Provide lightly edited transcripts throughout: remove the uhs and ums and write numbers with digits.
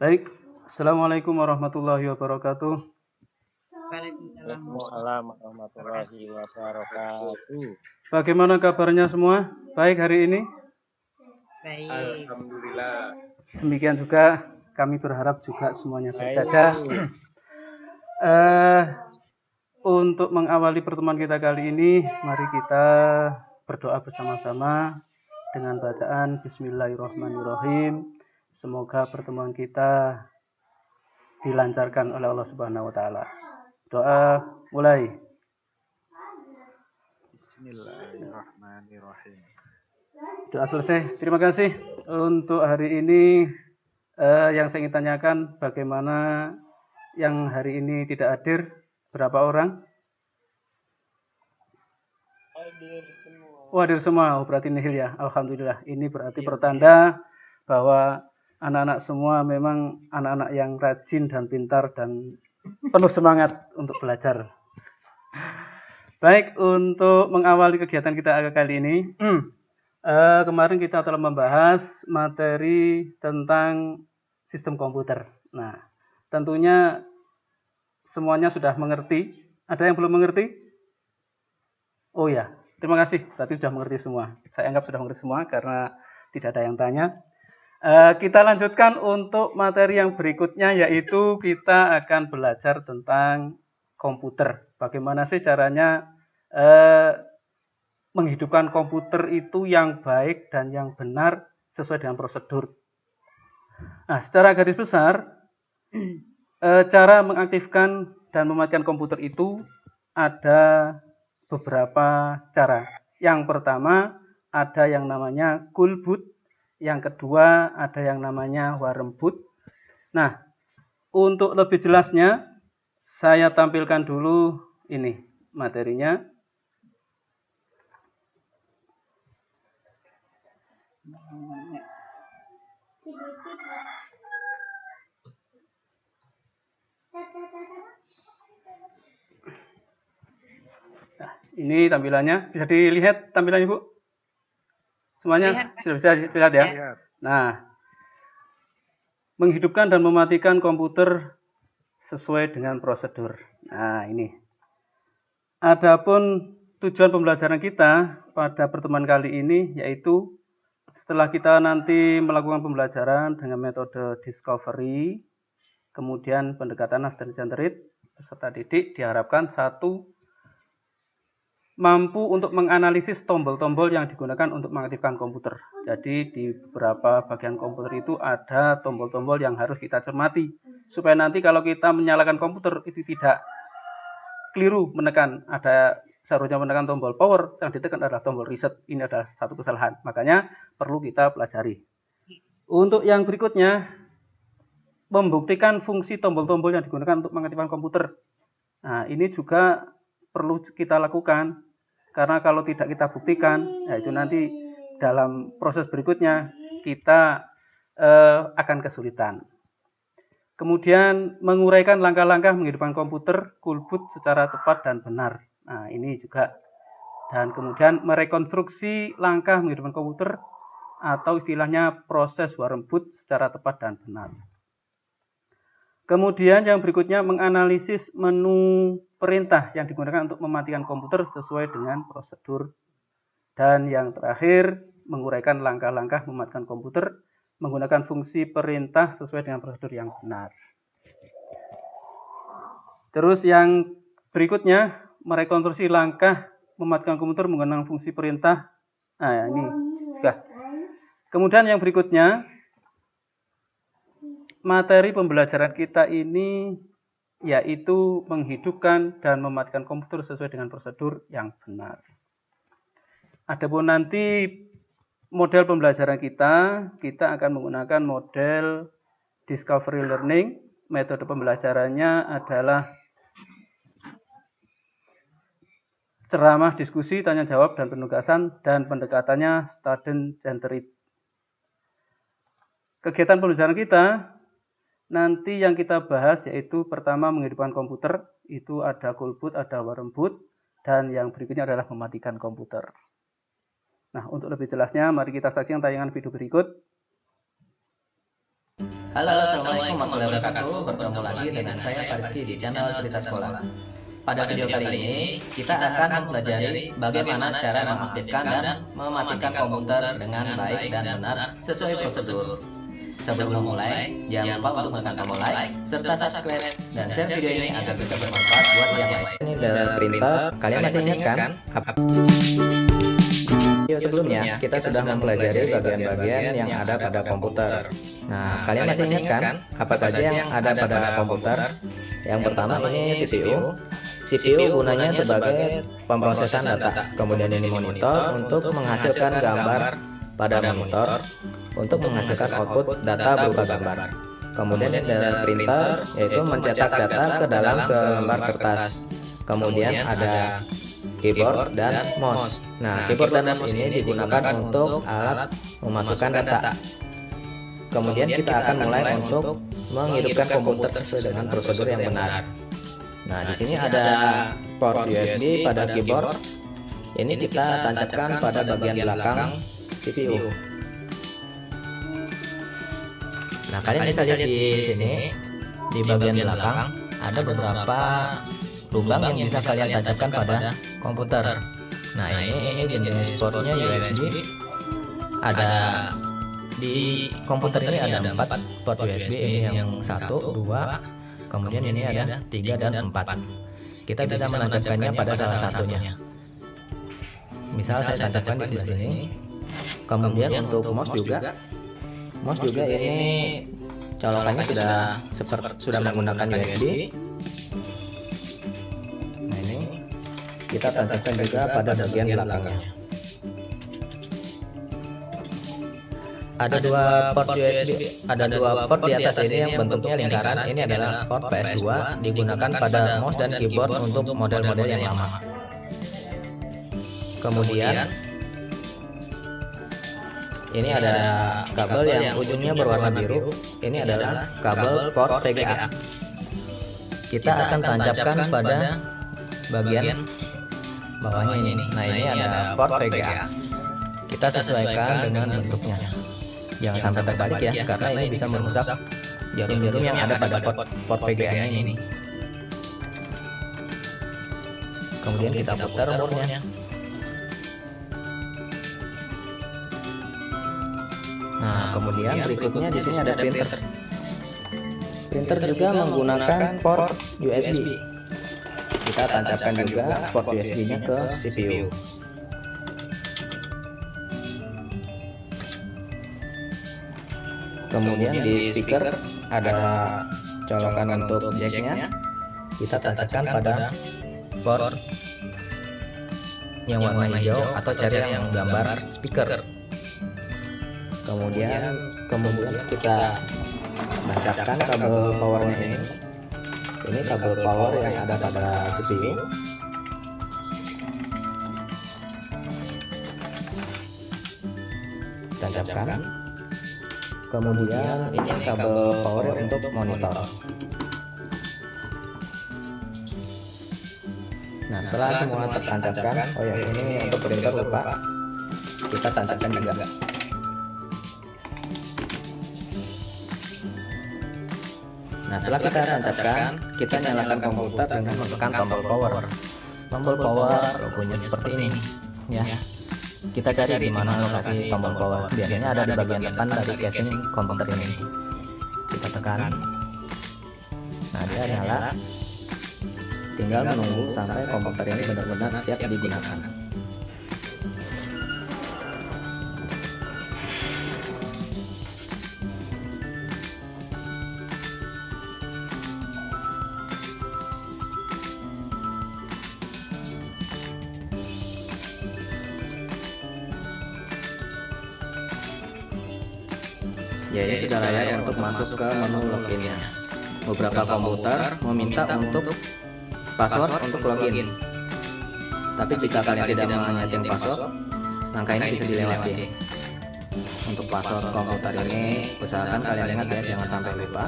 Baik, Assalamualaikum warahmatullahi wabarakatuh. Waalaikumsalam. Waalaikumsalam warahmatullahi wabarakatuh. Bagaimana kabarnya semua? Baik hari ini? Baik. Alhamdulillah. Demikian juga kami berharap juga semuanya baik Baik. saja. Untuk mengawali pertemuan kita kali ini, mari kita berdoa bersama-sama dengan bacaan Bismillahirrahmanirrahim. Semoga pertemuan kita dilancarkan oleh Allah Subhanahu wa taala. Doa mulai. Bismillahirrahmanirrahim. Doa selesai. Terima kasih. Untuk hari ini yang saya ingin tanyakan, bagaimana yang hari ini tidak hadir? Berapa orang? Hadir semua. Oh, hadir semua. Oh, berarti nihil ya. Alhamdulillah. Ini berarti pertanda bahwa anak-anak semua memang anak-anak yang rajin dan pintar dan penuh semangat untuk belajar. Baik, untuk mengawali kegiatan kita kali ini, kemarin kita telah membahas materi tentang sistem komputer. Nah, tentunya semuanya sudah mengerti. Ada yang belum mengerti? Oh ya, terima kasih. Berarti sudah mengerti semua. Saya anggap sudah mengerti semua karena tidak ada yang tanya. Kita lanjutkan untuk materi yang berikutnya, yaitu kita akan belajar tentang komputer. Bagaimana sih caranya menghidupkan komputer itu yang baik dan yang benar sesuai dengan prosedur. Nah, secara garis besar, cara mengaktifkan dan mematikan komputer itu ada beberapa cara. Yang pertama ada yang namanya cool boot, yang kedua ada yang namanya warm boot. Nah, untuk lebih jelasnya saya tampilkan dulu ini materinya. Nah, ini tampilannya. Bisa dilihat tampilannya, Bu? Semuanya sudah bisa dilihat ya? Lihat. Nah, menghidupkan dan mematikan komputer sesuai dengan prosedur. Nah, ini. Adapun tujuan pembelajaran kita pada pertemuan kali ini yaitu setelah kita nanti melakukan pembelajaran dengan metode discovery, kemudian pendekatan Naster-Centered, peserta didik diharapkan satu, mampu untuk menganalisis tombol-tombol yang digunakan untuk mengaktifkan komputer. Jadi di beberapa bagian komputer itu ada tombol-tombol yang harus kita cermati supaya nanti kalau kita menyalakan komputer itu tidak keliru menekan, ada seharusnya menekan tombol power, yang ditekan adalah tombol reset. Ini adalah satu kesalahan, makanya perlu kita pelajari. Untuk yang berikutnya, membuktikan fungsi tombol-tombol yang digunakan untuk mengaktifkan komputer. Nah, ini juga perlu kita lakukan, karena kalau tidak kita buktikan, ya itu nanti dalam proses berikutnya kita akan kesulitan. Kemudian menguraikan langkah-langkah menghidupkan komputer cool boot secara tepat dan benar. Nah, ini juga. Dan kemudian merekonstruksi langkah menghidupkan komputer atau istilahnya proses warm boot secara tepat dan benar. Kemudian yang berikutnya menganalisis menu perintah yang digunakan untuk mematikan komputer sesuai dengan prosedur. Dan yang terakhir menguraikan langkah-langkah mematikan komputer menggunakan fungsi perintah sesuai dengan prosedur yang benar. Terus yang berikutnya merekonstruksi langkah mematikan komputer menggunakan fungsi perintah. Nah, ini sudah. Kemudian yang berikutnya materi pembelajaran kita ini yaitu menghidupkan dan mematikan komputer sesuai dengan prosedur yang benar. Adapun nanti model pembelajaran kita akan menggunakan model discovery learning. Metode pembelajarannya adalah ceramah, diskusi, tanya jawab, dan penugasan, dan pendekatannya student-centered. Kegiatan pembelajaran kita nanti yang kita bahas yaitu pertama menghidupkan komputer, itu ada cool boot, ada warm boot, dan yang berikutnya adalah mematikan komputer. Nah, untuk lebih jelasnya, mari kita saksikan tayangan video berikut. Halo, assalamualaikum warahmatullahi wabarakatuh. Bertemu lagi dengan saya Fariski di channel Cerita Sekolah. Pada video kali ini kita akan mempelajari bagaimana cara mengaktifkan dan mematikan komputer dengan baik dan benar sesuai prosedur. Sebelum memulai, jangan lupa untuk menekan tombol like serta subscribe dan share video ini agar bisa bermanfaat buat yang lain. Ini adalah printer. Kalian masih ingat kan? Video sebelumnya kita sudah mempelajari bagian-bagian yang ada pada komputer. Nah, kalian masih ingat kan apa saja yang ada pada komputer? Yang pertama ini CPU. CPU gunanya sebagai pemrosesan data. Kemudian ini monitor untuk menghasilkan gambar pada monitor, untuk menghasilkan output data berupa gambar. Kemudian ini adalah printer, yaitu mencetak data ke dalam selembar kertas. Kemudian ada keyboard dan mouse. Nah, keyboard dan mouse ini digunakan untuk alat memasukkan data. Kemudian kita akan mulai untuk menghidupkan komputer sesuai dengan prosedur yang benar. Nah, di sini ada port USB pada keyboard. Ini kita tancapkan pada bagian belakang CPU. Nah, kalian bisa lihat di sini di bagian belakang ada beberapa lubang yang bisa kalian tancapkan pada komputer. Nah, ini jenis portnya USB. Ada di komputer ini ada 4 port USB, ini yang 1, 2, kemudian ini ada 3 dan 4. Kita bisa menancapkannya pada salah satunya. Misal saya tancapkan di sebelah sini. Kemudian untuk mouse juga ini colokannya sudah menggunakan USB. Nah, ini kita tancapkan juga pada bagian belakangnya. Ada dua port USB, ada dua port di atas ini yang bentuknya lingkaran. Ini adalah port PS2, digunakan pada mouse dan keyboard untuk model-model yang lama. Kemudian ini ada kabel yang ujungnya berwarna biru. Ini adalah kabel port VGA. Kita akan tancapkan pada bagian bawahnya ini. Nah, ini ada port VGA. Kita sesuaikan dengan bentuknya. Jangan sampai terbalik ya, karena ini bisa merusak jarum-jarum yang ada pada port VGA-nya ini. Kemudian kita putar umurnya. Nah, kemudian berikutnya di sini ada printer. Printer juga menggunakan port USB. Kita tancapkan juga port USB-nya ke CPU. Kemudian di speaker ada colokan untuk jack-nya. Kita tancapkan pada port yang warna hijau atau cari yang gambar speaker. Kemudian kita tancapkan kabel powernya ini. Ini kabel power yang ada pada CPU. Tancapkan. Kemudian ini kabel power untuk monitor. Nah, setelah semua tertancapkan, oh ya, ini untuk printer lupa, kita tancapkan juga. Nah, setelah kita tancapkan, kita nyalakan komputer dengan menekan tombol power. Tombol power logonya seperti ini, ya. Kita cari di mana lokasi tombol power. Biasanya ada di bagian depan dari casing komputer ini. Kita tekan. Nah, dia nyala. Tinggal menunggu sampai komputer ini benar-benar siap digunakan. Ya, ini sudah layak untuk masuk ke menu loginnya. Beberapa komputer meminta untuk password untuk login. Tapi jika kalian tidak menyeting password, langkah ini bisa dilewati. Untuk password komputer ini, usahakan kalian ingat ya, jangan sampai lupa.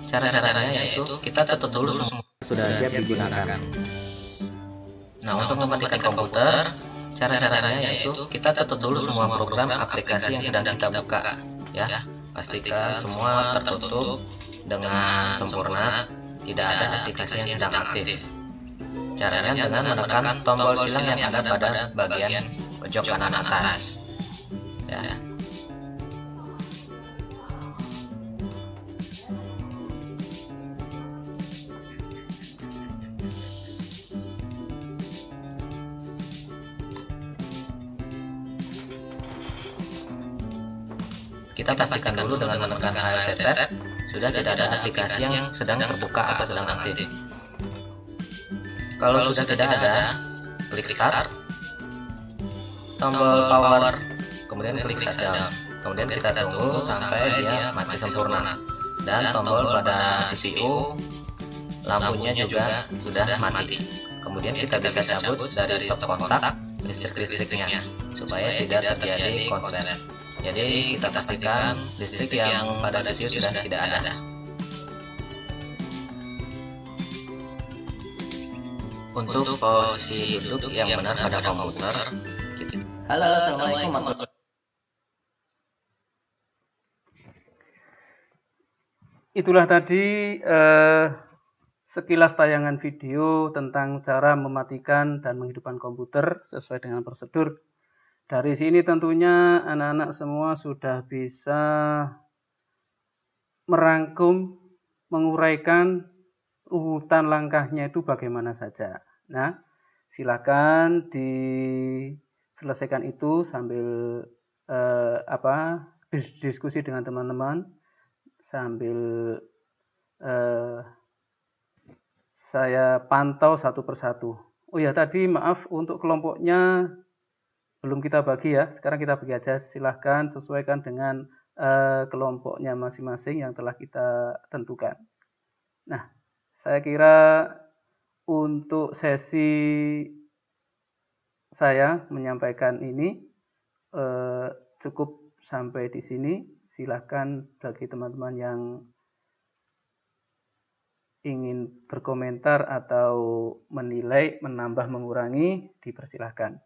Cara-caranya yaitu kita tutup dulu semua. Sudah siap digunakan. Nah, untuk mematikan komputer, cara-caranya yaitu kita tutup dulu semua program aplikasi yang sedang kita buka. ya. Pastikan semua tertutup dengan sempurna, tidak ada aplikasi yang sedang aktif. Caranya dengan menekan tombol silang yang ada pada bagian pojok kanan atas, ya. Kita pastikan dulu dengan menekan Alt Tab, sudah tidak ada aplikasi yang sedang terbuka atau sedang aktif. Kalau sudah tidak ada, klik Start, tombol Power, kemudian klik Shutdown. Kemudian kita tunggu sampai dia mati sempurna. Dan tombol pada CPU, lampunya juga sudah mati. Kemudian kita bisa cabut dari stop kontak listrik-listriknya, supaya tidak terjadi konslet. Jadi kita pastikan listrik yang pada CPU sudah tidak ada. Untuk posisi duduk yang benar pada komputer. Halo, assalamualaikum warahmatullahi. Itulah tadi sekilas tayangan video tentang cara mematikan dan menghidupkan komputer sesuai dengan prosedur. Dari sini tentunya anak-anak semua sudah bisa merangkum, menguraikan urutan langkahnya itu bagaimana saja. Nah, silakan diselesaikan itu sambil diskusi dengan teman-teman, sambil saya pantau satu persatu. Oh ya, tadi maaf untuk kelompoknya belum kita bagi ya, sekarang kita bagi aja. Silahkan sesuaikan dengan kelompoknya masing-masing yang telah kita tentukan. Nah, saya kira untuk sesi saya menyampaikan ini cukup sampai di sini. Silahkan bagi teman-teman yang ingin berkomentar atau menilai, menambah, mengurangi, dipersilahkan.